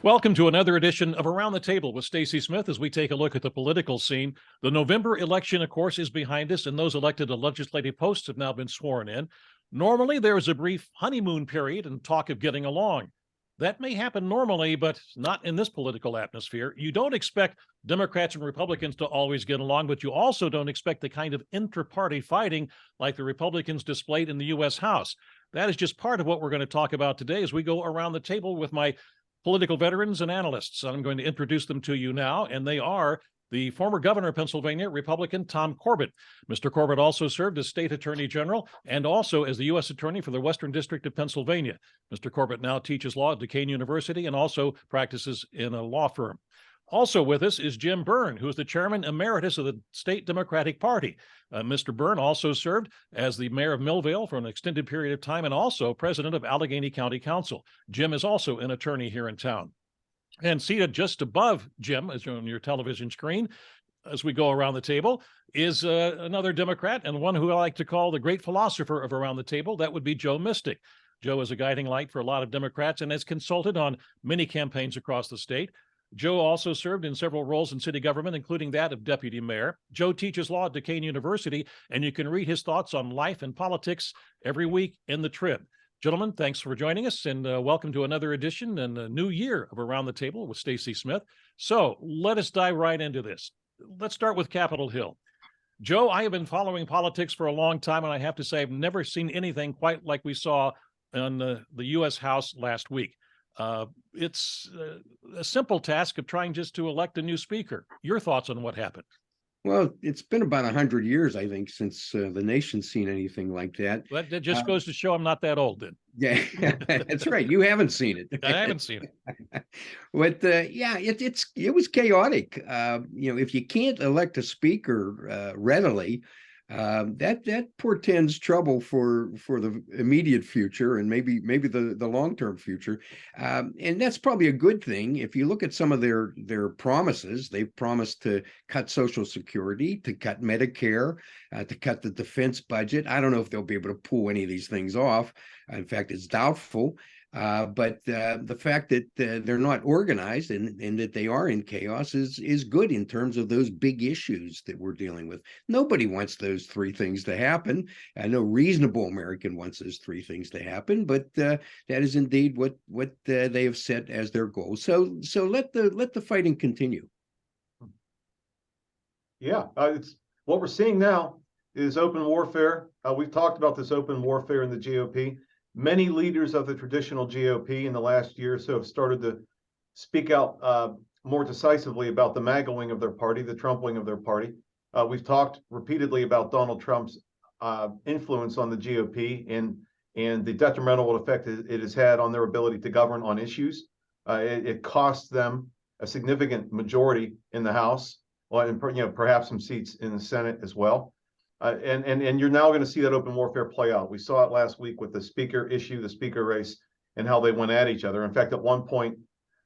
Welcome to another edition of Around the Table with Stacy Smith as we take a look at the political scene. The November election, of course, is behind us, and those elected to legislative posts have now been sworn in. Normally, there is a brief honeymoon period and talk of getting along. That may happen normally, but not in this political atmosphere. You don't expect Democrats and Republicans to always get along, but you also don't expect the kind of intra-party fighting like the Republicans displayed in the U.S. House. That is just part of what we're going to talk about today as we go around the table with my political veterans and analysts. I'm going to introduce them to you now, and they are the former governor of Pennsylvania, Republican Tom Corbett. Mr. Corbett also served as state attorney general and also as the U.S. attorney for the Western District of Pennsylvania. Mr. Corbett now teaches law at Duquesne University and also practices in a law firm. Also with us is Jim Byrne, who is the chairman emeritus of the state Democratic Party. Mr. Byrne also served as the mayor of Millvale for an extended period of time and also president of Allegheny County Council. Jim is also an attorney here in town. And seated just above Jim, as on your television screen, as we go around the table, is another Democrat and one who I like to call the great philosopher of Around the Table. That would be Joe Mystic. Joe is a guiding light for a lot of Democrats and has consulted on many campaigns across the state. Joe also served in several roles in city government, including that of deputy mayor. Joe teaches law at Duquesne University, and you can read his thoughts on life and politics every week in the Trib. Gentlemen, thanks for joining us, and welcome to another edition and a new year of Around the Table with Stacy Smith. So let us dive right into this. Let's start with Capitol Hill. Joe, I have been following politics for a long time, and I have to say I've never seen anything quite like we saw in the U.S. House last week. It's a simple task of trying just to elect a new speaker. Your thoughts on what happened? Well, it's been about 100 years, I think, since the nation's seen anything like that. That just goes to show I'm not that old then. Yeah, that's right. You haven't seen it. I haven't seen it. But yeah, it was chaotic. If you can't elect a speaker readily, that portends trouble for the immediate future and maybe the long-term future, and that's probably a good thing. If you look at some of their promises, they've promised to cut Social Security, to cut Medicare, to cut the defense budget. I don't know if they'll be able to pull any of these things off. In fact, it's doubtful. But the fact that they're not organized and that they are in chaos is good in terms of those big issues that we're dealing with. Nobody wants those three things to happen. No reasonable American wants those three things to happen, but that is indeed what they have set as their goal. So let the fighting continue. Yeah, it's what we're seeing now is open warfare. We've talked about this open warfare in the GOP. Many leaders of the traditional GOP in the last year or so have started to speak out more decisively about the MAGA-ing of their party, the Trump-wing of their party. We've talked repeatedly about Donald Trump's influence on the GOP and the detrimental effect it has had on their ability to govern on issues. It costs them a significant majority in the House, and perhaps some seats in the Senate as well. And you're now going to see that open warfare play out. We saw it last week with the speaker issue, the speaker race, and how they went at each other. In fact, at one point,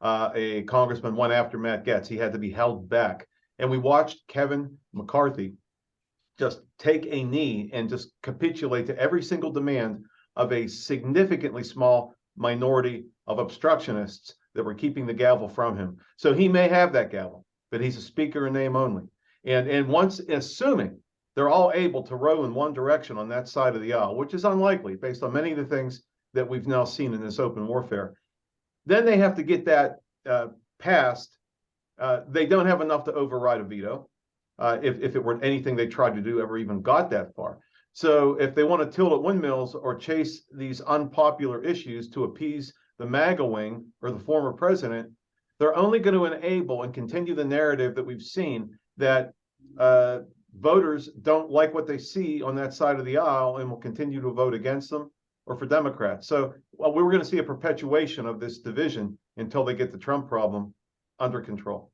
a congressman went after Matt Gaetz. He had to be held back. And we watched Kevin McCarthy just take a knee and just capitulate to every single demand of a significantly small minority of obstructionists that were keeping the gavel from him. So he may have that gavel, but he's a speaker in name only. And once, assuming they're all able to row in one direction on that side of the aisle, which is unlikely based on many of the things that we've now seen in this open warfare. Then they have to get that passed. They don't have enough to override a veto if it were anything they tried to do ever even got that far. So if they want to tilt at windmills or chase these unpopular issues to appease the MAGA wing or the former president, they're only going to enable and continue the narrative that we've seen that voters don't like what they see on that side of the aisle and will continue to vote against them or for Democrats. So we were going to see a perpetuation of this division until they get the Trump problem under control.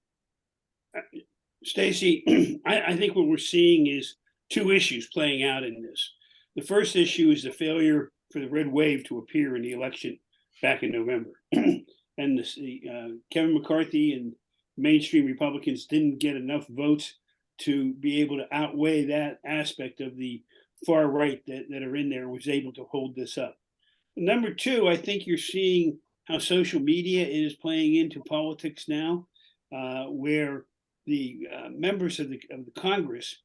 Stacy, I think what we're seeing is two issues playing out in this. The first issue is the failure for the red wave to appear in the election back in November. And Kevin McCarthy and mainstream Republicans didn't get enough votes to be able to outweigh that aspect of the far right that are in there, was able to hold this up. Number two, I think you're seeing how social media is playing into politics now, where the members of the Congress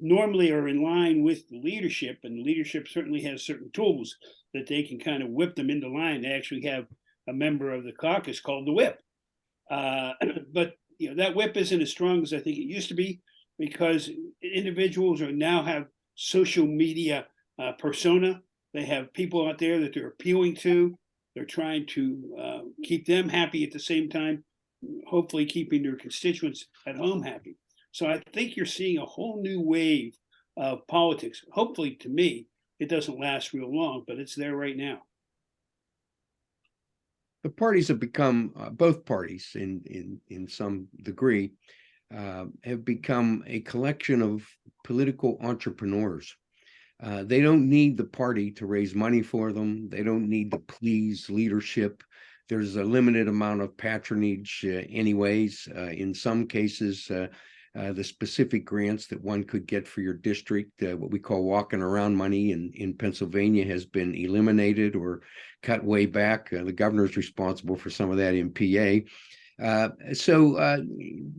normally are in line with the leadership, and the leadership certainly has certain tools that they can kind of whip them into line. They actually have a member of the caucus called the whip. But that whip isn't as strong as I think it used to be, because individuals now have social media persona. They have people out there that they're appealing to. They're trying to keep them happy at the same time, hopefully keeping their constituents at home happy. So I think you're seeing a whole new wave of politics. Hopefully, to me, it doesn't last real long, but it's there right now. The parties have become, both parties in some degree, have become a collection of political entrepreneurs. They don't need the party to raise money for them. They don't need to please leadership. There's a limited amount of patronage anyways. In some cases, the specific grants that one could get for your district, what we call walking around money in Pennsylvania, has been eliminated or cut way back. The governor is responsible for some of that in PA. So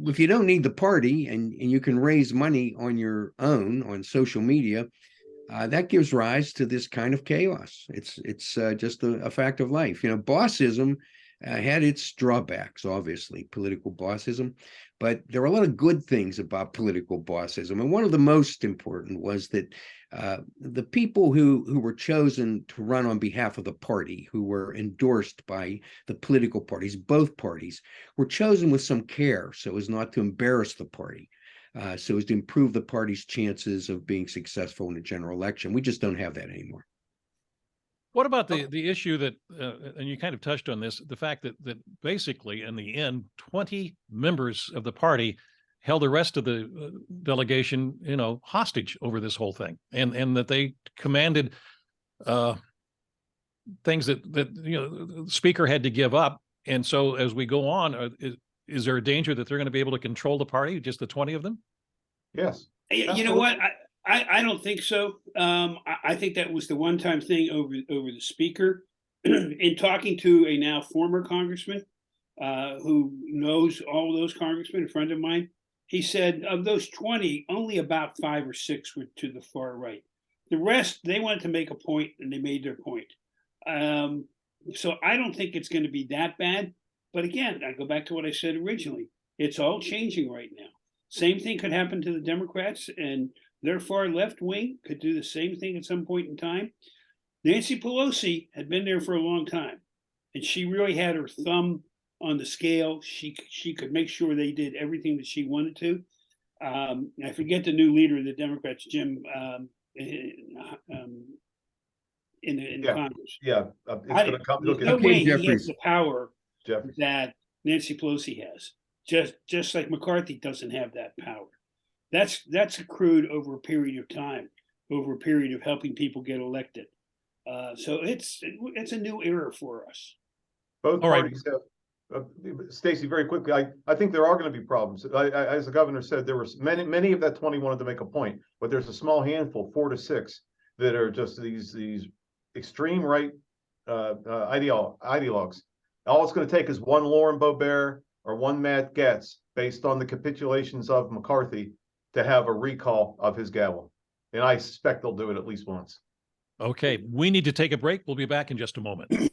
if you don't need the party and you can raise money on your own on social media, that gives rise to this kind of chaos. It's just a fact of life. Bossism had its drawbacks, obviously, political bossism, but there are a lot of good things about political bossism. And one of the most important was that the people who were chosen to run on behalf of the party, who were endorsed by the political parties, both parties, were chosen with some care so as not to embarrass the party. So as to improve the party's chances of being successful in a general election. We just don't have that anymore. What about the issue that, and you kind of touched on this, the fact that basically in the end, 20 members of the party held the rest of the delegation, hostage over this whole thing, and that they commanded things that the speaker had to give up. And so as we go on, is there a danger that they're going to be able to control the party, just the 20 of them? Yes. You know what? I don't think so. I think that was the one-time thing over the speaker. In talking to a now former congressman who knows all of those congressmen, a friend of mine, he said of those 20, only about 5 or 6 were to the far right. The rest, they wanted to make a point, and they made their point. So I don't think it's going to be that bad. But again, I go back to what I said originally. It's all changing right now. Same thing could happen to the Democrats, and their far left wing could do the same thing at some point in time. Nancy Pelosi had been there for a long time, and she really had her thumb on the scale. She could make sure they did everything that she wanted to. I forget the new leader of the Democrats, Jim, in Congress. Yeah, it's going to come. There's no way he has the power that Nancy Pelosi has. Just like McCarthy doesn't have that power. That's accrued over a period of time, over a period of helping people get elected. So it's a new era for us. Both parties have. Stacy, very quickly, I think there are going to be problems. As the governor said, there were many of that 20 wanted to make a point, but there's a small handful, 4 to 6, that are just these extreme right ideologues. All it's going to take is one Lauren Boebert or one Matt Gaetz, based on the capitulations of McCarthy, to have a recall of his gavel. And I suspect they'll do it at least once. Okay, we need to take a break. We'll be back in just a moment.